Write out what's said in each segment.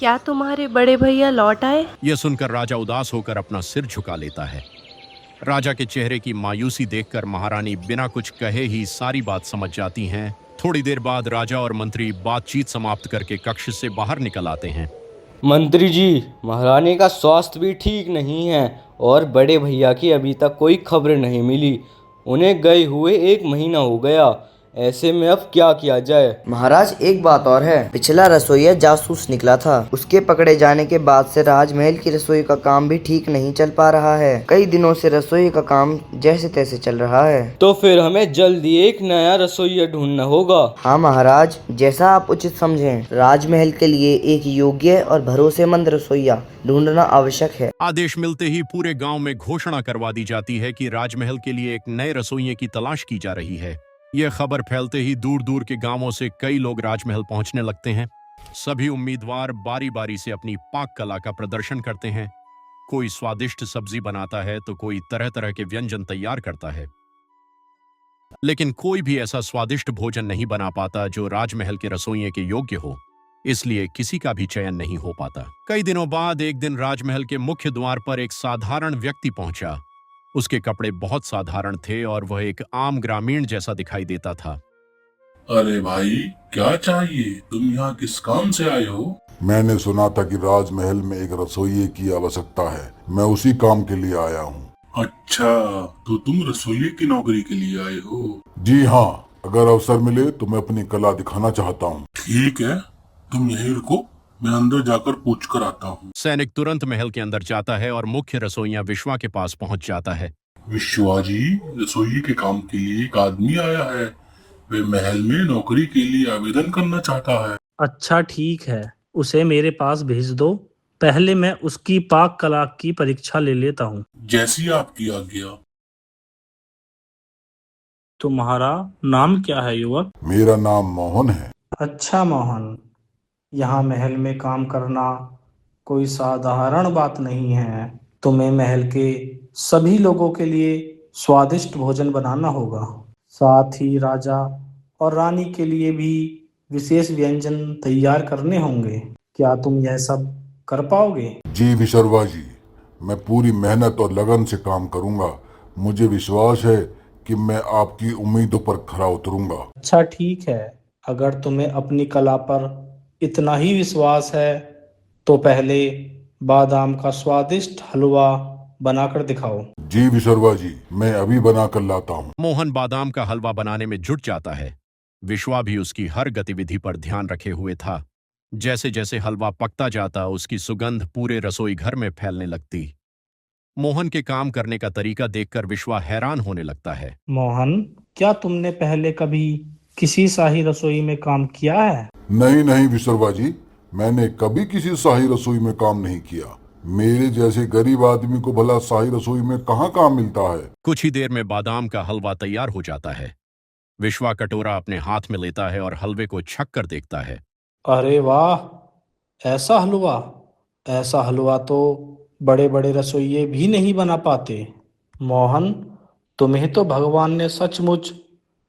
क्या तुम्हारे बड़े भैया लौट आए? यह सुनकर राजा उदास होकर अपना सिर झुका लेता है। राजा के चेहरे की मायूसी देखकर महारानी बिना कुछ कहे ही सारी बात समझ जाती हैं। थोड़ी देर बाद राजा और मंत्री बातचीत समाप्त करके कक्ष से बाहर निकल आते हैं। मंत्री जी, महारानी का स्वास्थ्य भी ठीक नहीं है और बड़े भैया की अभी तक कोई खबर नहीं मिली। उन्हें गए हुए 1 महीना हो गया। ऐसे में अब क्या किया जाए? महाराज, एक बात और है। पिछला रसोइया जासूस निकला था। उसके पकड़े जाने के बाद से राजमहल की रसोई का काम भी ठीक नहीं चल पा रहा है। कई दिनों से रसोई का काम जैसे तैसे चल रहा है। तो फिर हमें जल्दी एक नया रसोइया ढूंढना होगा। हाँ महाराज, जैसा आप उचित समझें। राजमहल के लिए एक योग्य और भरोसेमंद रसोइया ढूंढना आवश्यक है। आदेश मिलते ही पूरे गांव में घोषणा करवा दी जाती है कि राजमहल के लिए एक नए रसोइये की तलाश की जा रही है। यह खबर फैलते ही दूर दूर के गांवों से कई लोग राजमहल पहुंचने लगते हैं। सभी उम्मीदवार बारी बारी से अपनी पाक कला का प्रदर्शन करते हैं। कोई स्वादिष्ट सब्जी बनाता है तो कोई तरह तरह के व्यंजन तैयार करता है, लेकिन कोई भी ऐसा स्वादिष्ट भोजन नहीं बना पाता जो राजमहल के रसोइये के योग्य हो। इसलिए किसी का भी चयन नहीं हो पाता। कई दिनों बाद एक दिन राजमहल के मुख्य द्वार पर एक साधारण व्यक्ति पहुंचा। उसके कपड़े बहुत साधारण थे और वह एक आम ग्रामीण जैसा दिखाई देता था। अरे भाई, क्या चाहिए? तुम यहाँ किस काम से आए हो? मैंने सुना था कि राजमहल में एक रसोइये की आवश्यकता है। मैं उसी काम के लिए आया हूँ। अच्छा, तो तुम रसोइये की नौकरी के लिए आए हो? जी हाँ, अगर अवसर मिले तो मैं अपनी कला दिखाना चाहता हूँ। ठीक है, तुम यहीं रुको, मैं अंदर जाकर पूछ कर आता हूँ। सैनिक तुरंत महल के अंदर जाता है और मुख्य रसोइया विश्वा के पास पहुंच जाता है। विश्वा जी, रसोई के काम के लिए एक आदमी आया है। वे महल में नौकरी के लिए आवेदन करना चाहता है। अच्छा ठीक है, उसे मेरे पास भेज दो। पहले मैं उसकी पाक कला की परीक्षा ले लेता हूँ। जैसी आपकी आज्ञा। तुम्हारा नाम क्या है युवक? मेरा नाम मोहन है। अच्छा मोहन, यहाँ महल में काम करना कोई साधारण बात नहीं है। तुम्हें महल के सभी लोगों के लिए स्वादिष्ट भोजन बनाना होगा। साथ ही राजा और रानी के लिए भी विशेष व्यंजन तैयार करने होंगे। क्या तुम यह सब कर पाओगे? जी विशर्वा जी, मैं पूरी मेहनत और लगन से काम करूँगा। मुझे विश्वास है कि मैं आपकी उम्मीदों पर खरा उतरूंगा। अच्छा ठीक है, अगर तुम्हें अपनी कला पर इतना ही विश्वास है तो पहले बादाम का स्वादिष्ट हलवा बनाकर दिखाओ। जी विशर्वा जी, मैं अभी बना कर लाता हूँ। मोहन बादाम का हलवा बनाने में जुट जाता है। विश्वा भी उसकी हर गतिविधि पर ध्यान रखे हुए था। जैसे जैसे हलवा पकता जाता उसकी सुगंध पूरे रसोई घर में फैलने लगती। मोहन के काम करने का तरीका देखकर विश्वा हैरान होने लगता है। मोहन, क्या तुमने पहले कभी किसी शाही रसोई में काम किया है? नहीं नहीं विशर्वा जी, मैंने कभी किसी शाही रसोई में काम नहीं किया। मेरे जैसे गरीब आदमी को भला शाही रसोई में कहाँ काम मिलता है। कुछ ही देर में बादाम का हलवा तैयार हो जाता है। विश्वा कटोरा अपने हाथ में लेता है और हलवे को छक कर देखता है। अरे वाह, ऐसा हलवा तो बड़े बड़े रसोइये भी नहीं बना पाते। मोहन, तुम्हें तो भगवान ने सचमुच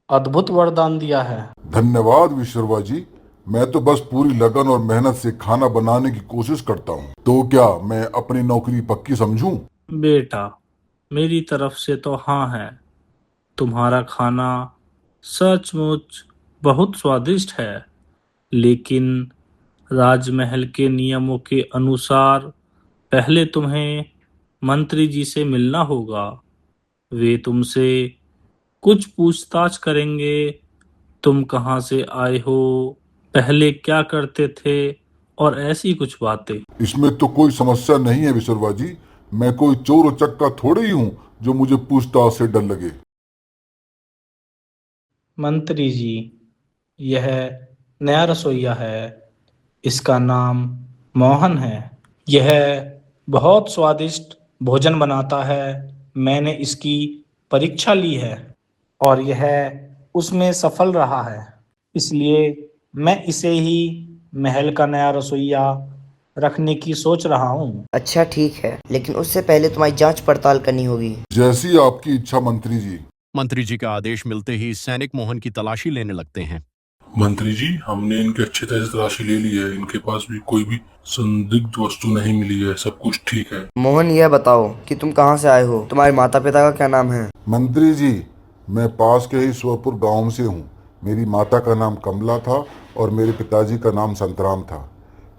अद्भुत वरदान दिया है। धन्यवाद विशर्वा जी, मैं तो बस पूरी लगन और मेहनत से खाना बनाने की कोशिश करता हूँ। तो क्या मैं अपनी नौकरी पक्की समझूं? बेटा, मेरी तरफ से तो हाँ है। तुम्हारा खाना सचमुच बहुत स्वादिष्ट है, लेकिन राजमहल के नियमों के अनुसार पहले तुम्हें मंत्री जी से मिलना होगा। वे तुमसे कुछ पूछताछ करेंगे। तुम कहाँ से आए हो, पहले क्या करते थे और ऐसी कुछ बातें। इसमें तो कोई समस्या नहीं है विशर्वा जी। मैं कोई चोर उचक्का थोड़े ही हूँ जो मुझे पूछताछ से डर लगे। मंत्री जी, यह नया रसोइया है। इसका नाम मोहन है। यह बहुत स्वादिष्ट भोजन बनाता है। मैंने इसकी परीक्षा ली है और यह उसमें सफल रहा है। इसलिए मैं इसे ही महल का नया रसोइया रखने की सोच रहा हूँ। अच्छा ठीक है, लेकिन उससे पहले तुम्हारी जांच पड़ताल करनी होगी। जैसी आपकी इच्छा मंत्री जी। मंत्री जी का आदेश मिलते ही सैनिक मोहन की तलाशी लेने लगते हैं। मंत्री जी, हमने इनकी अच्छी तरह से तलाशी ले ली है। इनके पास भी कोई भी संदिग्ध वस्तु नहीं मिली है। सब कुछ ठीक है। मोहन, यह बताओ कि तुम कहाँ से आए हो, तुम्हारे माता पिता का क्या नाम है? मंत्री जी, मैं पास के ही स्वपुर गांव से हूँ। मेरी माता का नाम कमला था और मेरे पिताजी का नाम संतराम था।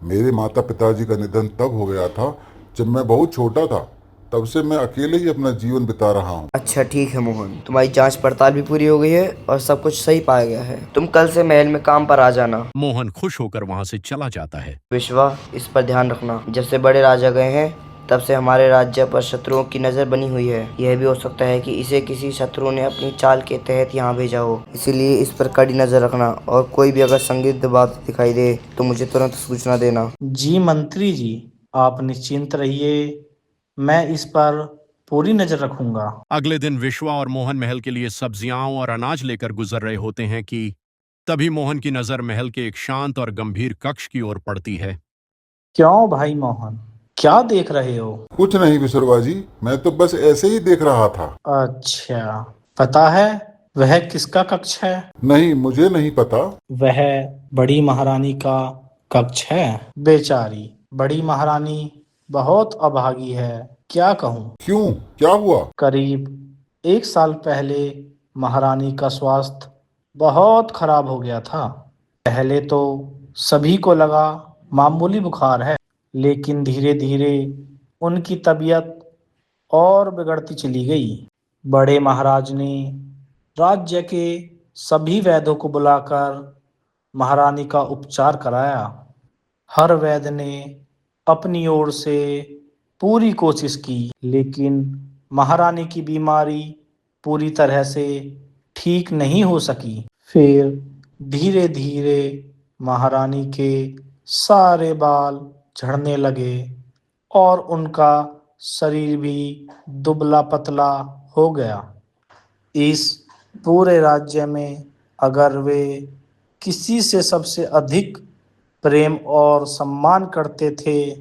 मेरे माता पिताजी का निधन तब हो गया था जब मैं बहुत छोटा था। तब से मैं अकेले ही अपना जीवन बिता रहा हूँ। अच्छा ठीक है मोहन, तुम्हारी जांच पड़ताल भी पूरी हो गई है और सब कुछ सही पाया गया है। तुम कल से महल में काम पर आ जाना। मोहन खुश होकर वहां से चला जाता है। विश्वा, इस पर ध्यान रखना। जब से बड़े राजा गए हैं तब से हमारे राज्य पर शत्रुओं की नजर बनी हुई है। यह भी हो सकता है कि इसे किसी शत्रु ने अपनी चाल के तहत यहाँ भेजा हो, इसीलिए इस पर कड़ी नजर रखना और कोई भी अगर संदिग्ध बात दिखाई दे तो मुझे तुरंत सूचना देना। जी मंत्री जी, आप निश्चिंत रहिए, मैं इस पर पूरी नजर रखूंगा। अगले दिन विश्वा और मोहन महल के लिए सब्जियां और अनाज लेकर गुजर रहे होते हैं कि तभी मोहन की नजर महल के एक शांत और गंभीर कक्ष की ओर पड़ती है। क्यों भाई मोहन, क्या देख रहे हो? कुछ नहीं विसरवा जी, मैं तो बस ऐसे ही देख रहा था। अच्छा, पता है वह किसका कक्ष है? नहीं, मुझे नहीं पता। वह बड़ी महारानी का कक्ष है। बेचारी बड़ी महारानी बहुत अभागी है, क्या कहूँ। क्यों, क्या हुआ? करीब 1 साल पहले महारानी का स्वास्थ्य बहुत खराब हो गया था। पहले तो सभी को लगा मामूली बुखार है, लेकिन धीरे धीरे उनकी तबीयत और बिगड़ती चली गई। बड़े महाराज ने राज्य के सभी वैद्यों को बुलाकर महारानी का उपचार कराया। हर वैद्य ने अपनी ओर से पूरी कोशिश की, लेकिन महारानी की बीमारी पूरी तरह से ठीक नहीं हो सकी। फिर धीरे धीरे महारानी के सारे बाल झड़ने लगे और उनका शरीर भी दुबला पतला हो गया। इस पूरे राज्य में अगर वे किसी से सबसे अधिक प्रेम और सम्मान करते थे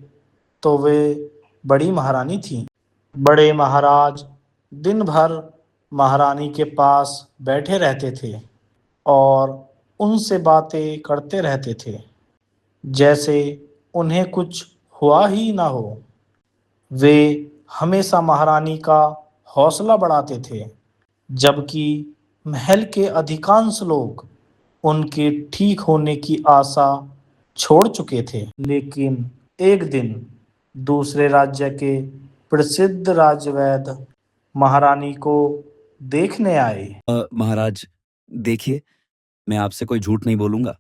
तो वे बड़ी महारानी थी। बड़े महाराज दिन भर महारानी के पास बैठे रहते थे और उनसे बातें करते रहते थे, जैसे उन्हें कुछ हुआ ही ना हो। वे हमेशा महारानी का हौसला बढ़ाते थे, जबकि महल के अधिकांश लोग उनके ठीक होने की आशा छोड़ चुके थे। लेकिन एक दिन दूसरे राज्य के प्रसिद्ध राजवैद्य महारानी को देखने आए। महाराज, देखिए, मैं आपसे कोई झूठ नहीं बोलूंगा।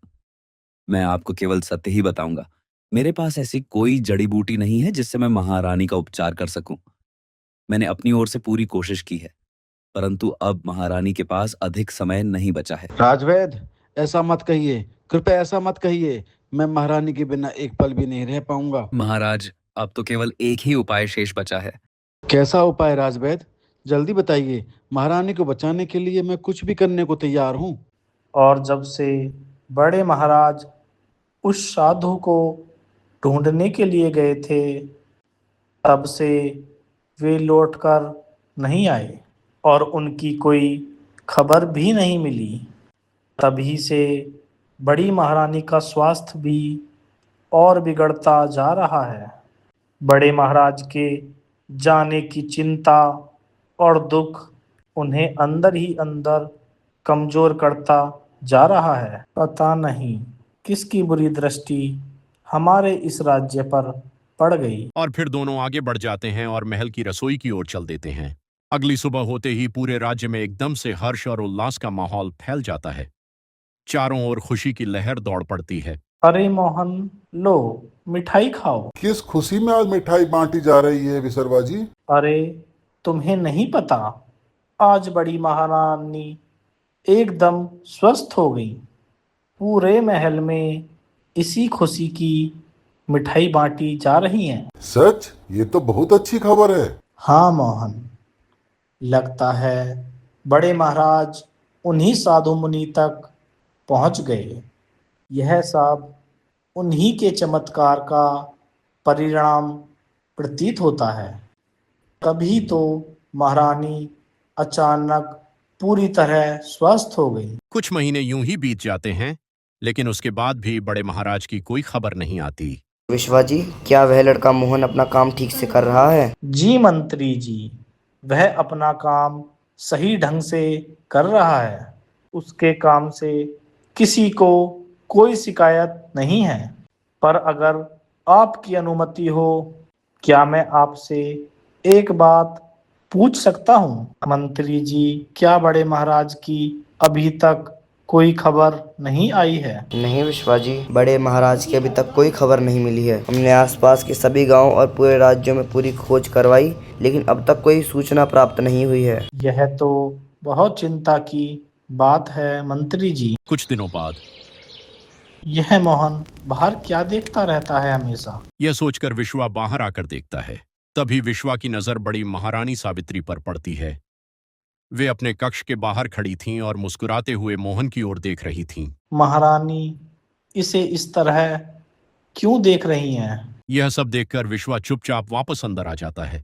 मैं आपको केवल सत्य ही बताऊंगा। मेरे पास ऐसी कोई जड़ी बूटी नहीं है जिससे मैं महारानी का उपचार कर सकूं। मैंने अपनी ओर से पूरी कोशिश की है, परंतु अब महारानी के पास अधिक समय नहीं बचा है। राजवैद्य, ऐसा मत कहिए, कृपया ऐसा मत कहिए। मैं महारानी के बिना एक पल भी नहीं रह पाऊंगा। महाराज, अब तो केवल एक ही उपाय शेष बचा है। कैसा उपाय राजवैद्य? जल्दी बताइए। महारानी को बचाने के लिए मैं कुछ भी करने को तैयार हूँ। और जब से बड़े महाराज उस साधु को ढूंढने के लिए गए थे, तब से वे लौटकर नहीं आए और उनकी कोई खबर भी नहीं मिली। तभी से बड़ी महारानी का स्वास्थ्य भी और बिगड़ता जा रहा है। बड़े महाराज के जाने की चिंता और दुख उन्हें अंदर ही अंदर कमजोर करता जा रहा है। पता नहीं किसकी बुरी दृष्टि हमारे इस राज्य पर पड़ गई। और फिर दोनों आगे बढ़ जाते हैं और महल की रसोई की ओर चल देते हैं। अगली सुबह होते ही पूरे राज्य में एकदम से हर्ष और उल्लास का माहौल फैल जाता है। चारों ओर खुशी की लहर दौड़ पड़ती है। अरे मोहन, लो मिठाई खाओ। किस खुशी में आज मिठाई बांटी जा रही है विसरवा जी? अरे तुम्हें नहीं पता, आज बड़ी महारानी एकदम स्वस्थ हो गई। पूरे महल में इसी खुशी की मिठाई बांटी जा रही है। सच? ये तो बहुत अच्छी खबर है। हाँ मोहन, लगता है बड़े महाराज उन्हीं साधु मुनि तक पहुंच गए। यह सब उन्हीं के चमत्कार का परिणाम प्रतीत होता है। तभी तो महारानी अचानक पूरी तरह स्वस्थ हो गई। कुछ महीने यूं ही बीत जाते हैं लेकिन उसके बाद भी बड़े महाराज की कोई खबर नहीं आती। विश्वा जी, क्या वह लड़का मोहन अपना काम ठीक से कर रहा है? जी मंत्री जी, वह अपना काम सही ढंग से कर रहा है। उसके काम से किसी को कोई शिकायत नहीं है। पर अगर आपकी अनुमति हो, क्या मैं आपसे एक बात पूछ सकता हूँ? मंत्री जी, क्या बड़े महाराज की अभी तक कोई खबर नहीं आई है? नहीं विश्वा जी, बड़े महाराज की अभी तक कोई खबर नहीं मिली है। हमने आसपास के सभी गांव और पूरे राज्यों में पूरी खोज करवाई, लेकिन अब तक कोई सूचना प्राप्त नहीं हुई है। यह तो बहुत चिंता की बात है मंत्री जी। कुछ दिनों बाद यह मोहन बाहर क्या देखता रहता है हमेशा? यह सोचकर विश्वा बाहर आकर देखता है। तभी विश्वा की नजर बड़ी महारानी सावित्री पर पड़ती है। वे अपने कक्ष के बाहर खड़ी थीं और मुस्कुराते हुए मोहन की ओर देख रही थीं। महारानी इसे इस तरह क्यों देख रही हैं? यह सब देखकर विश्वा चुपचाप वापस अंदर आ जाता है।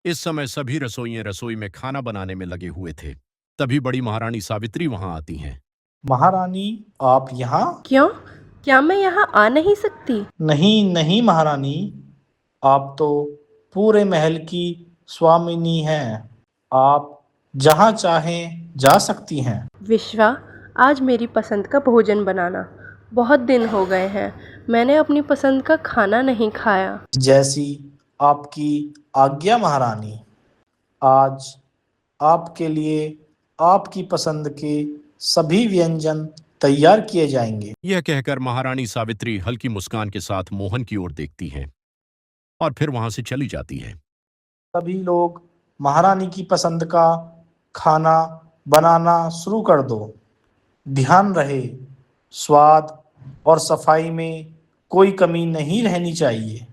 इस समय सभी रसोइये रसोई में खाना बनाने में लगे हुए थे। तभी बड़ी महारानी सावित्री वहां आती हैं। महारानी, आप यहाँ? क्यों? क्या मैं यहाँ आ नहीं सकती? नहीं नहीं महारानी, आप तो पूरे महल की स्वामिनी हैं। आप जहाँ चाहें जा सकती हैं। विश्वा, आज मेरी पसंद का भोजन बनाना। बहुत दिन हो गए हैं, मैंने अपनी पसंद का खाना नहीं खाया। जैसी आपकी आज्ञा महारानी। आज आपके लिए आपकी पसंद के सभी व्यंजन तैयार किए जाएंगे। यह कहकर महारानी सावित्री हल्की मुस्कान के साथ मोहन की ओर देखती हैं और फिर वहां से चली जाती है। सभी लोग महारानी की पसंद का खाना बनाना शुरू कर दो। ध्यान रहे, स्वाद और सफाई में कोई कमी नहीं रहनी चाहिए।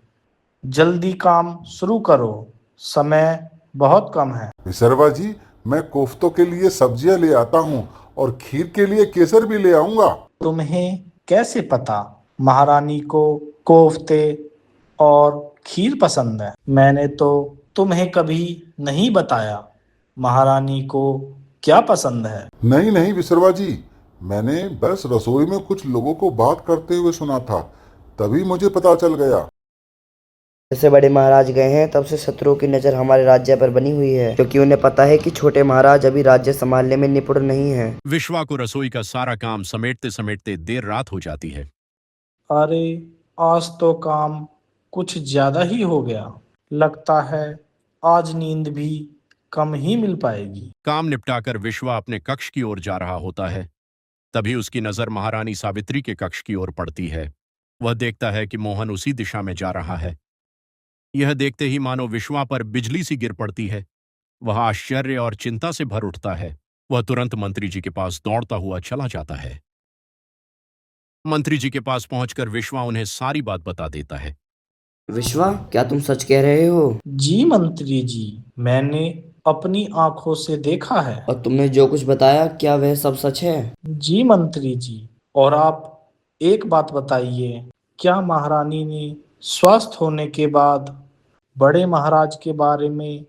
जल्दी काम शुरू करो, समय बहुत कम है। विसर्वा जी, मैं कोफ्तों के लिए सब्जियां ले आता हूँ और खीर के लिए केसर भी ले आऊंगा। तुम्हें कैसे पता महारानी को कोफ्ते और खीर पसंद है? मैंने तो तुम्हें कभी नहीं बताया महारानी को क्या पसंद है। नहीं नहीं विसर्वा जी, मैंने बस रसोई में कुछ लोगों को बात करते हुए सुना था, तभी मुझे पता चल गया। जैसे बड़े महाराज गए हैं, तब से शत्रुओं की नजर हमारे राज्य पर बनी हुई है, क्योंकि उन्हें पता है कि छोटे महाराज अभी राज्य संभालने में निपुण नहीं है। विश्वा को रसोई का सारा काम समेटते समेटते देर रात हो जाती है। अरे, आज तो काम कुछ ज्यादा ही हो गया। लगता है आज नींद भी कम ही मिल पाएगी। काम निपटाकर विश्वा अपने कक्ष की ओर जा रहा होता है। तभी उसकी नजर महारानी सावित्री के कक्ष की ओर पड़ती है। वह देखता है कि मोहन उसी दिशा में जा रहा है। यह देखते ही मानो विश्वा पर बिजली सी गिर पड़ती है। वह आश्चर्य और चिंता से भर उठता है। वह तुरंत मंत्री जी के पास दौड़ता हुआ चला जाता है। मंत्री जी के पास पहुंचकर विश्वा उन्हें सारी बात बता देता है। विश्वा, क्या तुम सच कह रहे हो? जी मंत्री जी, मैंने अपनी आंखों से देखा है। और तुमने जो कुछ बताया, क्या वह सब सच है? जी मंत्री जी, और आप एक बात बताइए, क्या महारानी ने स्वस्थ होने के बाद बड़े महाराज के बारे में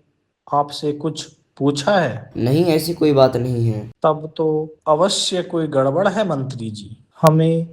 आपसे कुछ पूछा है? नहीं, ऐसी कोई बात नहीं है। तब तो अवश्य कोई गड़बड़ है मंत्री जी। हमें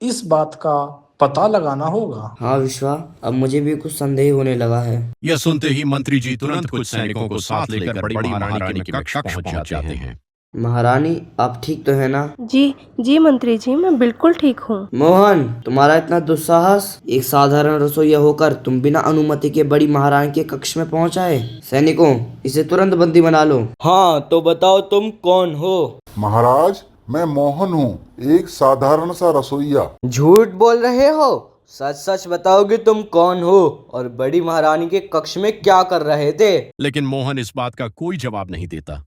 इस बात का पता लगाना होगा। हाँ विश्वा, अब मुझे भी कुछ संदेह होने लगा है। यह सुनते ही मंत्री जी तुरंत कुछ सैनिकों को साथ लेकर बड़ी महारानी के कक्ष पहुंच जाते हैं। महारानी, आप ठीक तो है ना? जी जी मंत्री जी, मैं बिल्कुल ठीक हूँ। मोहन, तुम्हारा इतना दुस्साहस! एक साधारण रसोइया होकर तुम बिना अनुमति के बड़ी महारानी के कक्ष में पहुंच आए। सैनिकों, इसे तुरंत बंदी बना लो। हाँ, तो बताओ तुम कौन हो? महाराज, मैं मोहन हूँ, एक साधारण सा रसोइया। झूठ बोल रहे हो? सच सच बताओ कि तुम कौन हो और बड़ी महारानी के कक्ष में क्या कर रहे थे? लेकिन मोहन इस बात का कोई जवाब नहीं देता।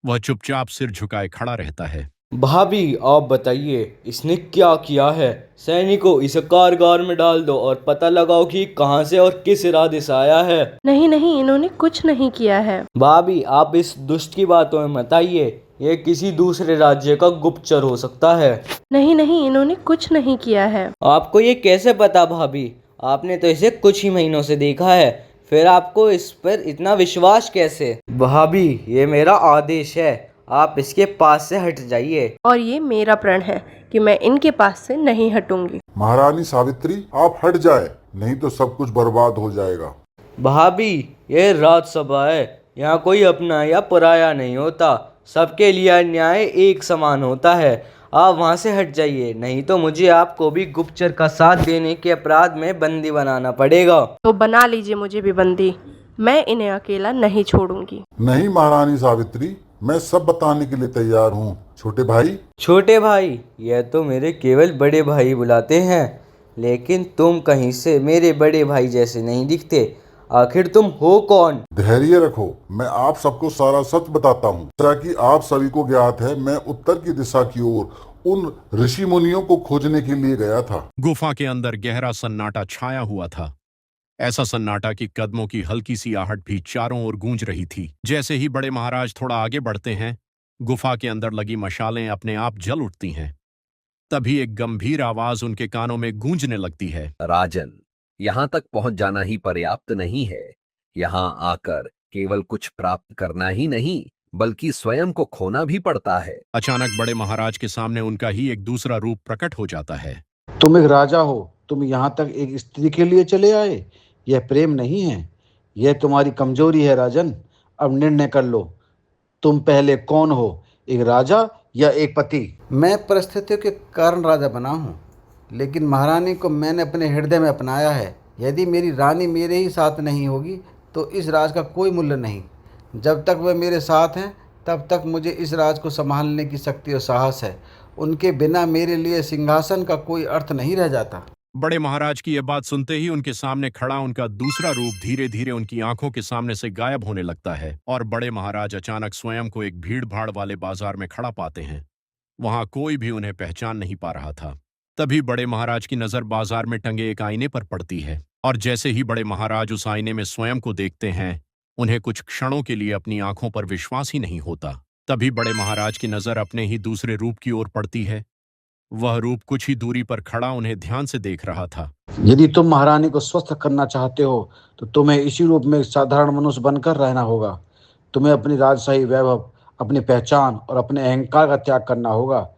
वह चुपचाप सिर झुकाए खड़ा रहता है। भाभी, आप बताइए, इसने क्या किया है? सैनिकों, इसे कारगार में डाल दो और पता लगाओ कि कहां से और किस इरादे से आया है। नहीं नहीं, इन्होंने कुछ नहीं किया है। भाभी, आप इस दुष्ट की बातों में मत आइए। ये किसी दूसरे राज्य का गुप्तचर हो सकता है। नहीं नहीं, इन्होंने कुछ नहीं किया है। आपको ये कैसे पता भाभी? आपने तो इसे कुछ ही महीनों से देखा है, फिर आपको इस पर इतना विश्वास कैसे? भाभी, ये मेरा आदेश है, आप इसके पास से हट जाइए। और ये मेरा प्रण है कि मैं इनके पास से नहीं हटूंगी। महारानी सावित्री, आप हट जाए, नहीं तो सब कुछ बर्बाद हो जाएगा। भाभी, ये राज्यसभा है, यहाँ कोई अपना या पराया नहीं होता, सबके लिए न्याय एक समान होता है। आप वहाँ से हट जाइए, नहीं तो मुझे आपको भी गुप्तचर का साथ देने के अपराध में बंदी बनाना पड़ेगा। तो बना लीजिए मुझे भी बंदी, मैं इन्हें अकेला नहीं छोड़ूंगी। नहीं महारानी सावित्री, मैं सब बताने के लिए तैयार हूँ। छोटे भाई। छोटे भाई, यह तो मेरे केवल बड़े भाई बुलाते हैं, लेकिन तुम कहीं से मेरे बड़े भाई जैसे नहीं दिखते। आखिर तुम हो कौन? धैर्य रखो, मैं आप सबको सारा सच बताता हूँ। जैसा कि आप सभी को ज्ञात है, मैं उत्तर की दिशा की ओर उन ऋषि मुनियों को खोजने के लिए गया था। गुफा के अंदर गहरा सन्नाटा छाया हुआ था। ऐसा सन्नाटा कि कदमों की हल्की सी आहट भी चारों ओर गूंज रही थी। जैसे ही बड़े महाराज थोड़ा आगे बढ़ते हैं, गुफा के अंदर लगी मशालें अपने आप जल उठती हैं। तभी एक गंभीर आवाज उनके कानों में गूंजने लगती है। राजन, यहाँ तक पहुंच जाना ही पर्याप्त नहीं है। यहाँ आकर केवल कुछ प्राप्त करना ही नहीं, बल्कि स्वयं को खोना भी पड़ता है। अचानक बड़े महाराज के सामने उनका ही एक दूसरा रूप प्रकट हो जाता है। तुम एक राजा हो, तुम यहाँ तक एक स्त्री के लिए चले आए? यह प्रेम नहीं है, यह तुम्हारी कमजोरी है राजन। अब निर्णय कर लो, तुम पहले कौन हो, एक राजा या एक पति? मैं परिस्थितियों के कारण राजा बना हूँ, लेकिन महारानी को मैंने अपने हृदय में अपनाया है। यदि मेरी रानी मेरे ही साथ नहीं होगी तो इस राज का कोई मूल्य नहीं। जब तक वह मेरे साथ हैं तब तक मुझे इस राज को संभालने की शक्ति और साहस है। उनके बिना मेरे लिए सिंहासन का कोई अर्थ नहीं रह जाता। बड़े महाराज की यह बात सुनते ही उनके सामने खड़ा उनका दूसरा रूप धीरे धीरे उनकी आंखों के सामने से गायब होने लगता है और बड़े महाराज अचानक स्वयं को एक भीड़ भाड़ वाले बाजार में खड़ा पाते हैं। वहां कोई भी उन्हें पहचान नहीं पा रहा था। तभी बड़े महाराज की नजर बाजार में टंगे एक आईने पर पड़ती है और जैसे ही बड़े महाराज उस आईने में स्वयं को देखते हैं, उन्हें कुछ क्षणों के लिए अपनी आंखों पर विश्वास ही नहीं होता। तभी बड़े महाराज की नजर अपने ही दूसरे रूप की ओर पड़ती है। वह रूप कुछ ही दूरी पर खड़ा उन्हें ध्यान से देख रहा था। यदि तुम महारानी को स्वस्थ करना चाहते हो तो तुम्हें इसी रूप में एक साधारण मनुष्य बनकर रहना होगा। तुम्हें अपनी राजशाही वैभव, अपनी पहचान और अपने अहंकार का त्याग करना होगा।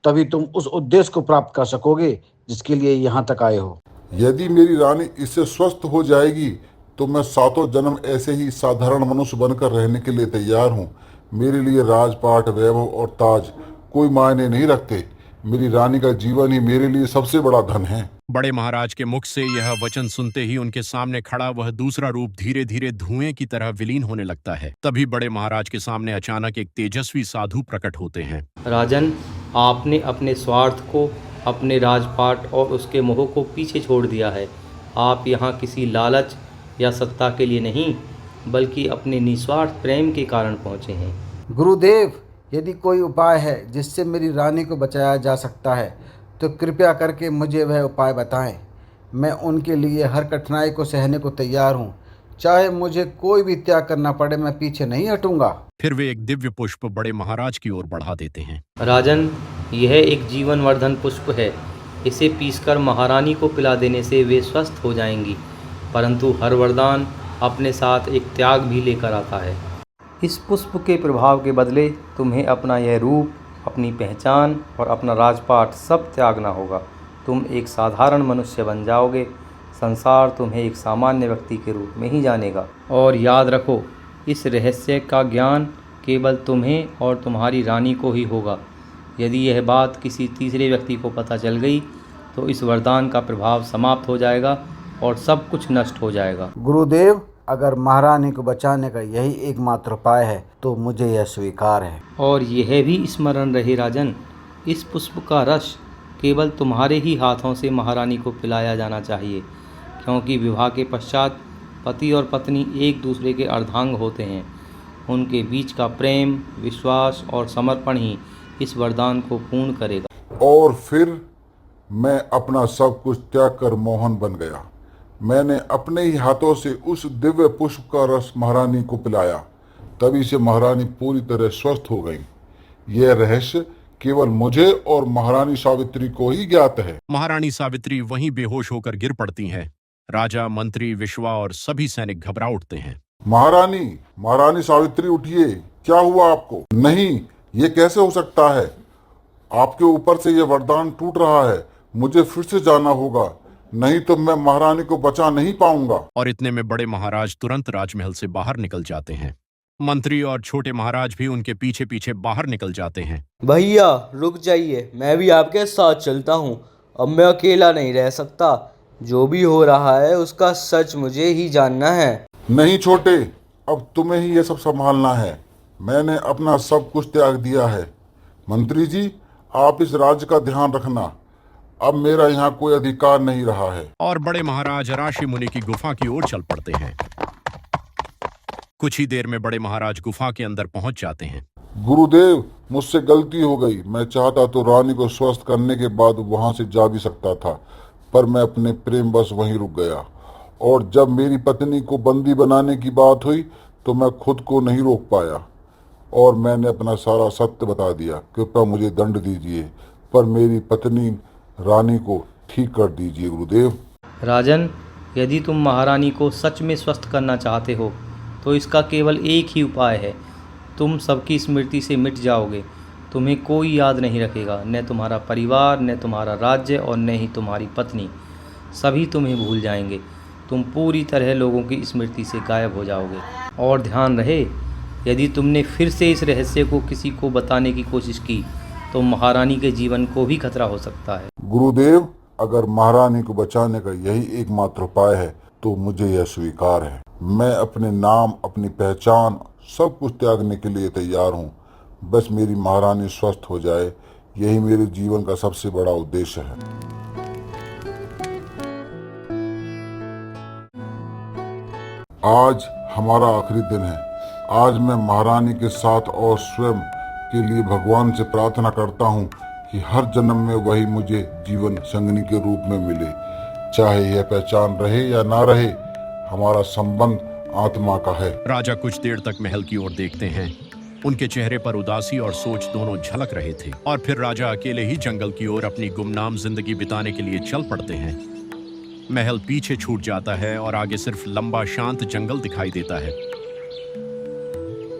तभी तुम उस उद्देश्य को प्राप्त कर सकोगे जिसके लिए यहाँ तक आए हो। यदि मेरी रानी इससे स्वस्थ हो जाएगी तो मैं सातों जन्म ऐसे ही साधारण मनुष्य बनकर रहने के लिए तैयार हूँ। मेरे लिए राजपाट, वैभव और ताज कोई मायने नहीं रखते। मेरी रानी का जीवन ही मेरे लिए सबसे बड़ा धन है। बड़े महाराज के मुख से यह वचन सुनते ही उनके सामने खड़ा वह दूसरा रूप धीरे धीरे धुएं की तरह विलीन होने लगता है। तभी बड़े महाराज के सामने अचानक एक तेजस्वी साधु प्रकट होते हैं। राजन, आपने अपने स्वार्थ को, अपने राजपाट और उसके मोह को पीछे छोड़ दिया है। आप यहाँ किसी लालच या सत्ता के लिए नहीं, बल्कि अपने निस्वार्थ प्रेम के कारण पहुँचे हैं। गुरुदेव, यदि कोई उपाय है जिससे मेरी रानी को बचाया जा सकता है तो कृपया करके मुझे वह उपाय बताएं। मैं उनके लिए हर कठिनाई को सहने को तैयार हूँ। चाहे मुझे कोई भी त्याग करना पड़े, मैं पीछे नहीं हटूंगा। फिर वे एक दिव्य पुष्प बड़े महाराज की ओर बढ़ा देते हैं। राजन, यह एक जीवनवर्धन पुष्प है। इसे पीसकर महारानी को पिला देने से वे स्वस्थ हो जाएंगी। परंतु हर वरदान अपने साथ एक त्याग भी लेकर आता है। इस पुष्प के प्रभाव के बदले तुम्हें अपना यह रूप, अपनी पहचान और अपना राजपाट सब त्यागना होगा। तुम एक साधारण मनुष्य बन जाओगे। संसार तुम्हें एक सामान्य व्यक्ति के रूप में ही जानेगा। और याद रखो, इस रहस्य का ज्ञान केवल तुम्हें और तुम्हारी रानी को ही होगा। यदि यह बात किसी तीसरे व्यक्ति को पता चल गई तो इस वरदान का प्रभाव समाप्त हो जाएगा और सब कुछ नष्ट हो जाएगा। गुरुदेव, अगर महारानी को बचाने का यही एकमात्र उपाय है तो मुझे यह स्वीकार है। और यह भी स्मरण रहे राजन, इस पुष्प का रस केवल तुम्हारे ही हाथों से महारानी को पिलाया जाना चाहिए, क्योंकि विवाह के पश्चात पति और पत्नी एक दूसरे के अर्धांग होते हैं। उनके बीच का प्रेम, विश्वास और समर्पण ही इस वरदान को पूर्ण करेगा। और फिर मैं अपना सब कुछ त्याग कर मोहन बन गया। मैंने अपने ही हाथों से उस दिव्य पुष्प का रस महारानी को पिलाया। तभी से महारानी पूरी तरह स्वस्थ हो गई। यह रहस्य केवल मुझे और महारानी सावित्री को ही ज्ञात है। महारानी सावित्री वहीं बेहोश होकर गिर पड़ती हैं। राजा, मंत्री, विश्वा और सभी सैनिक घबरा उठते हैं। महारानी, महारानी सावित्री उठिए, क्या हुआ आपको? नहीं, ये कैसे हो सकता है? आपके ऊपर से ये वरदान टूट रहा है। मुझे फिर से जाना होगा, नहीं तो मैं महारानी को बचा नहीं पाऊंगा। और इतने में बड़े महाराज तुरंत राजमहल से बाहर निकल जाते हैं। मंत्री और छोटे महाराज भी उनके पीछे पीछे बाहर निकल जाते हैं। भैया रुक जाइए, मैं भी आपके साथ चलता हूँ। अब मैं अकेला नहीं रह सकता। जो भी हो रहा है उसका सच मुझे ही जानना है। नहीं छोटे, अब तुम्हें ही ये सब संभालना है। मैंने अपना सब कुछ त्याग दिया है। मंत्री जी, आप इस राज्य का ध्यान रखना। अब मेरा यहाँ कोई अधिकार नहीं रहा है। और बड़े महाराज राशि मुनि की गुफा की ओर चल पड़ते हैं। कुछ ही देर में बड़े महाराज गुफा के अंदर पहुंच जाते हैं। गुरुदेव, मुझसे गलती हो गई। मैं चाहता तो रानी को स्वस्थ करने के बाद वहां से जा भी सकता था, पर मैं अपने प्रेम बस वहीं रुक गया। और जब मेरी पत्नी को बंदी बनाने की बात हुई तो मैं खुद को नहीं रोक पाया और मैंने अपना सारा सत्य बता दिया। कृपया मुझे दंड दीजिए, पर मेरी पत्नी रानी को ठीक कर दीजिए गुरुदेव। राजन, यदि तुम महारानी को सच में स्वस्थ करना चाहते हो तो इसका केवल एक ही उपाय है। तुम सबकी स्मृति से मिट जाओगे। तुम्हें कोई याद नहीं रखेगा, न तुम्हारा परिवार, न तुम्हारा राज्य और न ही तुम्हारी पत्नी। सभी तुम्हें भूल जाएंगे। तुम पूरी तरह लोगों की स्मृति से गायब हो जाओगे। और ध्यान रहे, यदि तुमने फिर से इस रहस्य को किसी को बताने की कोशिश की तो महारानी के जीवन को भी खतरा हो सकता है। गुरुदेव, अगर महारानी को बचाने का यही एकमात्र उपाय है तो मुझे यह स्वीकार है। मैं अपने नाम, अपनी पहचान, सब कुछ त्यागने के लिए तैयार हूँ। बस मेरी महारानी स्वस्थ हो जाए, यही मेरे जीवन का सबसे बड़ा उद्देश्य है। आज हमारा आखिरी दिन है। आज मैं महारानी के साथ और स्वयं के लिए भगवान से प्रार्थना करता हूँ कि हर जन्म में वही मुझे जीवन संगिनी के रूप में मिले। चाहे यह पहचान रहे या ना रहे, हमारा संबंध आत्मा का है। राजा कुछ देर तक महल की ओर देखते हैं। उनके चेहरे पर उदासी और सोच दोनों झलक रहे थे। और फिर राजा अकेले ही जंगल की ओर अपनी गुमनाम जिंदगी बिताने के लिए चल पड़ते हैं। महल पीछे छूट जाता है और आगे सिर्फ लंबा शांत जंगल दिखाई देता है।